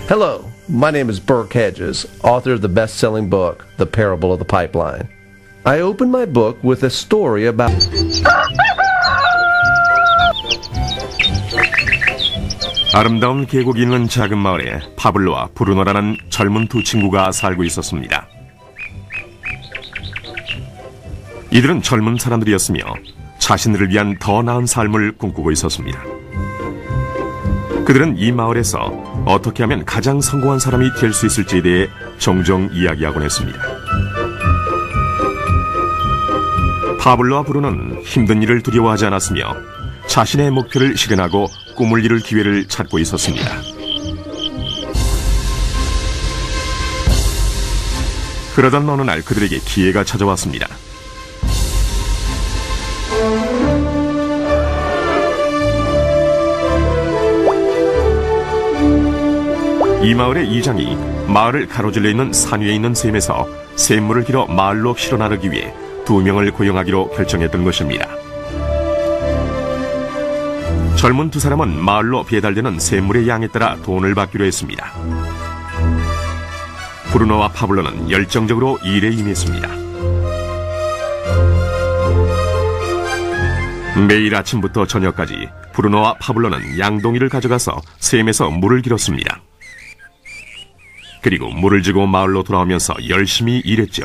Hello, my name is Burke Hedges, author of the best-selling book, The Parable of the Pipeline. I open my book with a story about... 아름다운 계곡이 있는 작은 마을에 파블로와 브루노라는 젊은 두 친구가 살고 있었습니다. 이들은 젊은 사람들이었으며 자신들을 위한 더 나은 삶을 꿈꾸고 있었습니다. 그들은 이 마을에서 어떻게 하면 가장 성공한 사람이 될 수 있을지에 대해 종종 이야기하곤 했습니다. 파블로와 브루노는 힘든 일을 두려워하지 않았으며 자신의 목표를 실현하고 꿈을 이룰 기회를 찾고 있었습니다. 그러던 어느 날 그들에게 기회가 찾아왔습니다. 이 마을의 이장이 마을을 가로질러 있는 산 위에 있는 샘에서 샘물을 길어 마을로 실어 나르기 위해 2명을 고용하기로 결정했던 것입니다. 젊은 두 사람은 마을로 배달되는 샘물의 양에 따라 돈을 받기로 했습니다. 브루노와 파블로는 열정적으로 일에 임했습니다. 매일 아침부터 저녁까지 브루노와 파블로는 양동이를 가져가서 샘에서 물을 길었습니다. 그리고 물을 지고 마을로 돌아오면서 열심히 일했죠.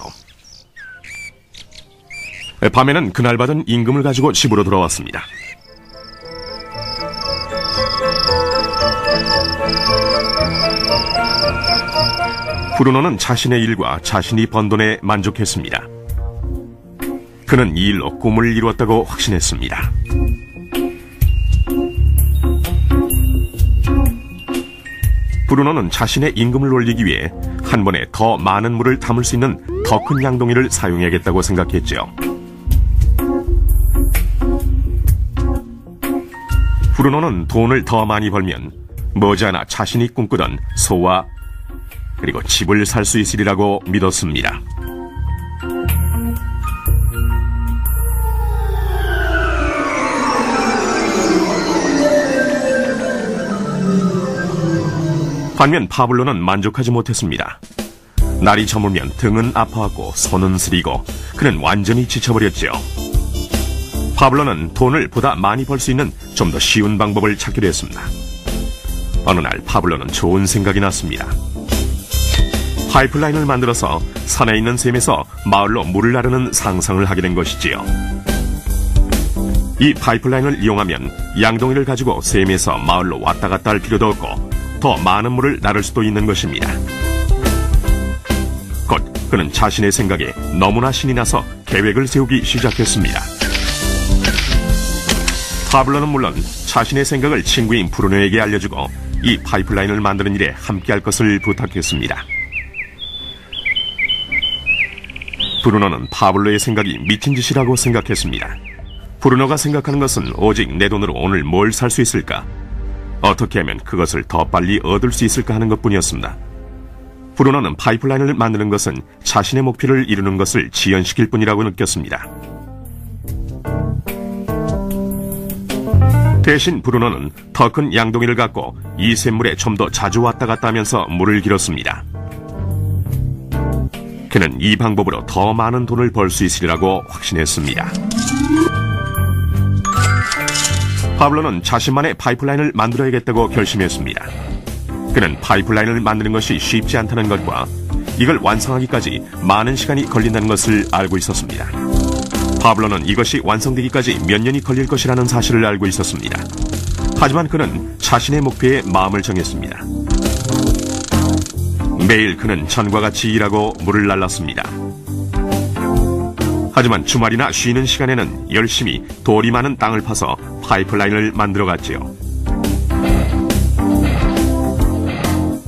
밤에는 그날 받은 임금을 가지고 집으로 돌아왔습니다. 브루노는 자신의 일과 자신이 번 돈에 만족했습니다. 그는 이 일로 꿈을 이루었다고 확신했습니다. 브루노는 자신의 임금을 올리기 위해 한 번에 더 많은 물을 담을 수 있는 더 큰 양동이를 사용해야겠다고 생각했죠. 브루노는 돈을 더 많이 벌면 머지않아 자신이 꿈꾸던 소와 그리고 집을 살 수 있으리라고 믿었습니다. 반면 파블로는 만족하지 못했습니다. 날이 저물면 등은 아파하고 손은 쓰리고 그는 완전히 지쳐버렸죠. 파블로는 돈을 보다 많이 벌 수 있는 좀 더 쉬운 방법을 찾기로 했습니다. 어느 날 파블로는 좋은 생각이 났습니다. 파이프라인을 만들어서 산에 있는 샘에서 마을로 물을 나르는 상상을 하게 된 것이지요. 이 파이프라인을 이용하면 양동이를 가지고 샘에서 마을로 왔다 갔다 할 필요도 없고 더 많은 물을 나를 수도 있는 것입니다. 곧 그는 자신의 생각에 너무나 신이 나서 계획을 세우기 시작했습니다. 파블로는 물론 자신의 생각을 친구인 브루노에게 알려주고 이 파이프라인을 만드는 일에 함께할 것을 부탁했습니다. 브루노는 파블로의 생각이 미친 짓이라고 생각했습니다. 브루노가 생각하는 것은 오직 내 돈으로 오늘 뭘 살 수 있을까? 어떻게 하면 그것을 더 빨리 얻을 수 있을까 하는 것뿐이었습니다. 브루노는 파이프라인을 만드는 것은 자신의 목표를 이루는 것을 지연시킬 뿐이라고 느꼈습니다. 대신 브루노는 더 큰 양동이를 갖고 이 샘물에 좀 더 자주 왔다 갔다 하면서 물을 길었습니다. 그는 이 방법으로 더 많은 돈을 벌 수 있으리라고 확신했습니다. 파블로는 자신만의 파이프라인을 만들어야겠다고 결심했습니다. 그는 파이프라인을 만드는 것이 쉽지 않다는 것과 이걸 완성하기까지 많은 시간이 걸린다는 것을 알고 있었습니다. 파블로는 이것이 완성되기까지 몇 년이 걸릴 것이라는 사실을 알고 있었습니다. 하지만 그는 자신의 목표에 마음을 정했습니다. 매일 그는 전과 같이 일하고 물을 날랐습니다. 하지만 주말이나 쉬는 시간에는 열심히 돌이 많은 땅을 파서 파이프라인을 만들어갔지요.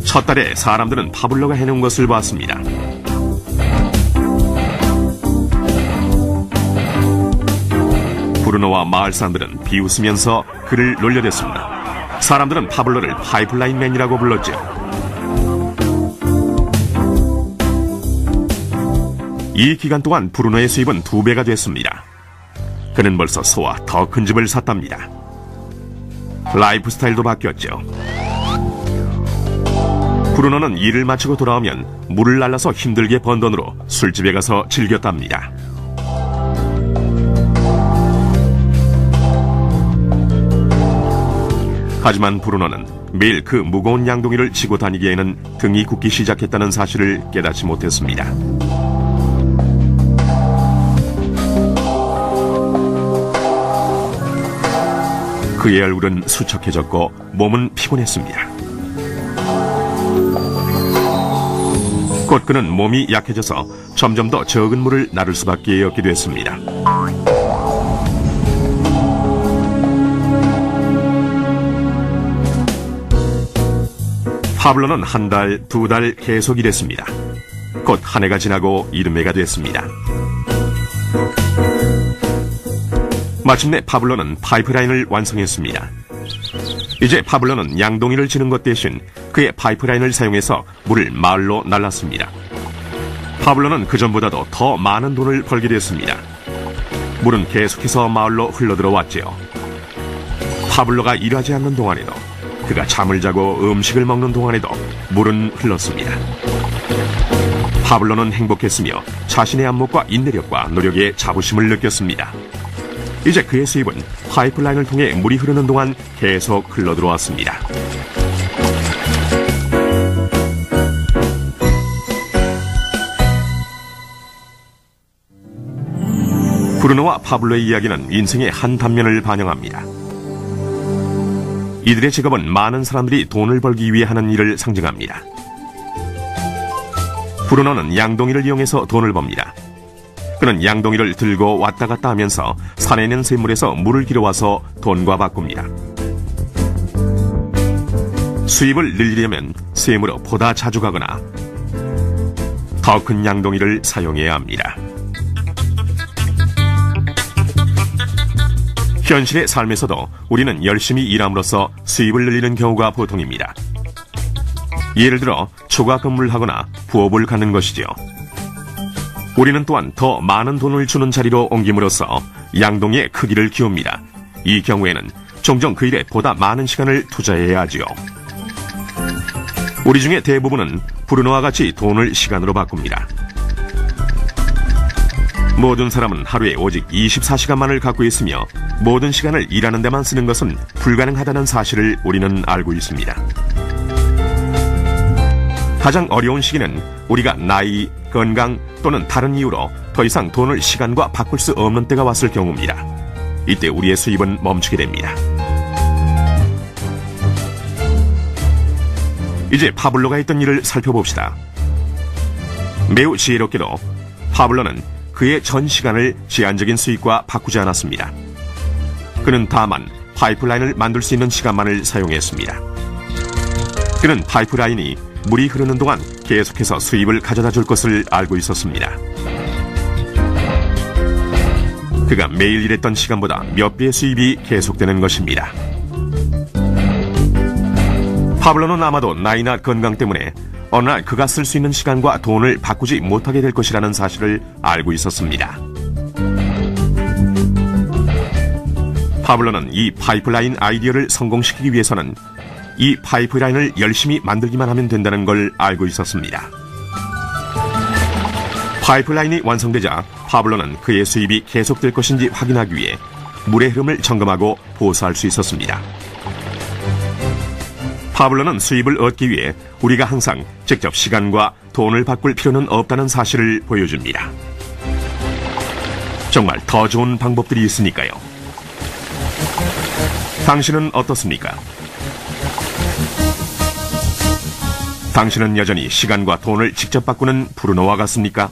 첫 달에 사람들은 파블로가 해놓은 것을 봤습니다. 브루노와 마을 사람들은 비웃으면서 그를 놀려댔습니다. 사람들은 파블로를 파이프라인맨이라고 불렀죠. 이 기간 동안 브루노의 수입은 2배가 됐습니다. 그는 벌써 소와 더 큰 집을 샀답니다. 라이프 스타일도 바뀌었죠. 브루노는 일을 마치고 돌아오면 물을 날라서 힘들게 번 돈으로 술집에 가서 즐겼답니다. 하지만 브루노는 매일 그 무거운 양동이를 지고 다니기에는 등이 굽기 시작했다는 사실을 깨닫지 못했습니다. 그의 얼굴은 수척해졌고 몸은 피곤했습니다. 곧 그는 몸이 약해져서 점점 더 적은 물을 나를 수밖에 없게 됐습니다. 파블로는 한 달, 두 달 계속 일했습니다. 곧 한 해가 지나고 이듬해가 됐습니다. 마침내 파블로는 파이프라인을 완성했습니다. 이제 파블로는 양동이를 지는 것 대신 그의 파이프라인을 사용해서 물을 마을로 날랐습니다. 파블로는 그전보다도 더 많은 돈을 벌게 됐습니다. 물은 계속해서 마을로 흘러들어왔지요. 파블로가 일하지 않는 동안에도, 그가 잠을 자고 음식을 먹는 동안에도 물은 흘렀습니다. 파블로는 행복했으며 자신의 안목과 인내력과 노력에 자부심을 느꼈습니다. 이제 그의 수입은 파이프라인을 통해 물이 흐르는 동안 계속 흘러들어왔습니다. 브루노와 파블로의 이야기는 인생의 한 단면을 반영합니다. 이들의 직업은 많은 사람들이 돈을 벌기 위해 하는 일을 상징합니다. 브루노는 양동이를 이용해서 돈을 법니다. 그는 양동이를 들고 왔다 갔다 하면서 산에 있는 샘물에서 물을 길어와서 돈과 바꿉니다. 수입을 늘리려면 샘으로 보다 자주 가거나 더 큰 양동이를 사용해야 합니다. 현실의 삶에서도 우리는 열심히 일함으로써 수입을 늘리는 경우가 보통입니다. 예를 들어 초과 근무를 하거나 부업을 갖는 것이지요. 우리는 또한 더 많은 돈을 주는 자리로 옮김으로써 양동이의 크기를 키웁니다. 이 경우에는 종종 그 일에 보다 많은 시간을 투자해야 하지요. 우리 중에 대부분은 브루노와 같이 돈을 시간으로 바꿉니다. 모든 사람은 하루에 오직 24시간만을 갖고 있으며 모든 시간을 일하는 데만 쓰는 것은 불가능하다는 사실을 우리는 알고 있습니다. 가장 어려운 시기는 우리가 나이, 건강 또는 다른 이유로 더 이상 돈을 시간과 바꿀 수 없는 때가 왔을 경우입니다. 이때 우리의 수입은 멈추게 됩니다. 이제 파블로가 했던 일을 살펴봅시다. 매우 지혜롭게도 파블로는 그의 전 시간을 제한적인 수익과 바꾸지 않았습니다. 그는 다만 파이프라인을 만들 수 있는 시간만을 사용했습니다. 그는 파이프라인이 물이 흐르는 동안 계속해서 수입을 가져다 줄 것을 알고 있었습니다. 그가 매일 일했던 시간보다 몇 배의 수입이 계속되는 것입니다. 파블로는 아마도 나이나 건강 때문에 어느 날 그가 쓸 수 있는 시간과 돈을 바꾸지 못하게 될 것이라는 사실을 알고 있었습니다. 파블로는 이 파이프라인 아이디어를 성공시키기 위해서는 이 파이프라인을 열심히 만들기만 하면 된다는 걸 알고 있었습니다. 파이프라인이 완성되자 파블로는 그의 수입이 계속될 것인지 확인하기 위해 물의 흐름을 점검하고 보수할 수 있었습니다. 파블로는 수입을 얻기 위해 우리가 항상 직접 시간과 돈을 바꿀 필요는 없다는 사실을 보여줍니다. 정말 더 좋은 방법들이 있으니까요. 당신은 어떻습니까? 당신은 여전히 시간과 돈을 직접 바꾸는 브루노와 같습니까?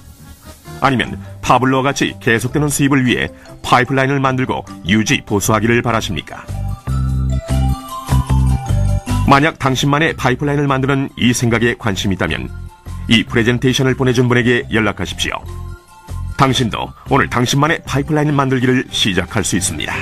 아니면 파블로와 같이 계속되는 수입을 위해 파이프라인을 만들고 유지 보수하기를 바라십니까? 만약 당신만의 파이프라인을 만드는 이 생각에 관심이 있다면 이 프레젠테이션을 보내준 분에게 연락하십시오. 당신도 오늘 당신만의 파이프라인을 만들기를 시작할 수 있습니다.